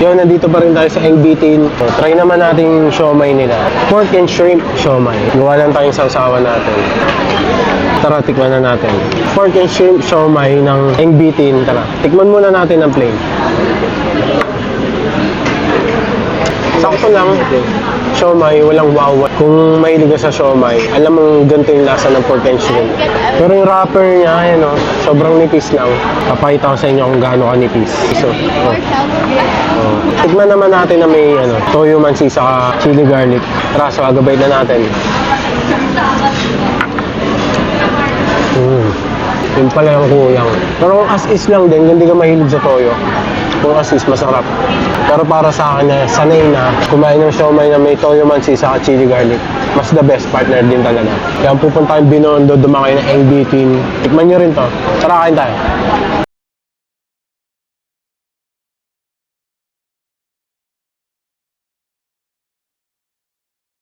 Yun, nandito pa rin tayo sa Engbitin. So, try naman natin yung siomay nila. Pork and shrimp siomay. Gawa lang tayong sausawan natin. Tara, tikman na natin. Pork and shrimp siomay ng Engbitin. Tara, tikman muna natin ang plain. Sakto lang. Siomay, walang wow. Kung mahilig ka sa siomay, alam mong ganito yung lasa ng pork and shrimp. Pero yung wrapper niya, yan o, sobrang nipis lang. Papakita ko sa inyo kung gaano kanipis. So, tikman naman natin na may toyo mansi sa chili garlic. Tara, so agabay na natin. Yun pala yung kulang. Pero kung as is lang din, hindi ka mahilig sa toyo. Kung as is, masarap. Pero para sa akin, sanay na kumain ng siomay na may toyo mansi sa chili garlic. Mas the best partner din talaga. Kaya pupunta kayong Binondo, dumakay ng Engbitin. Tikman nyo rin to. Tara, kain tayo.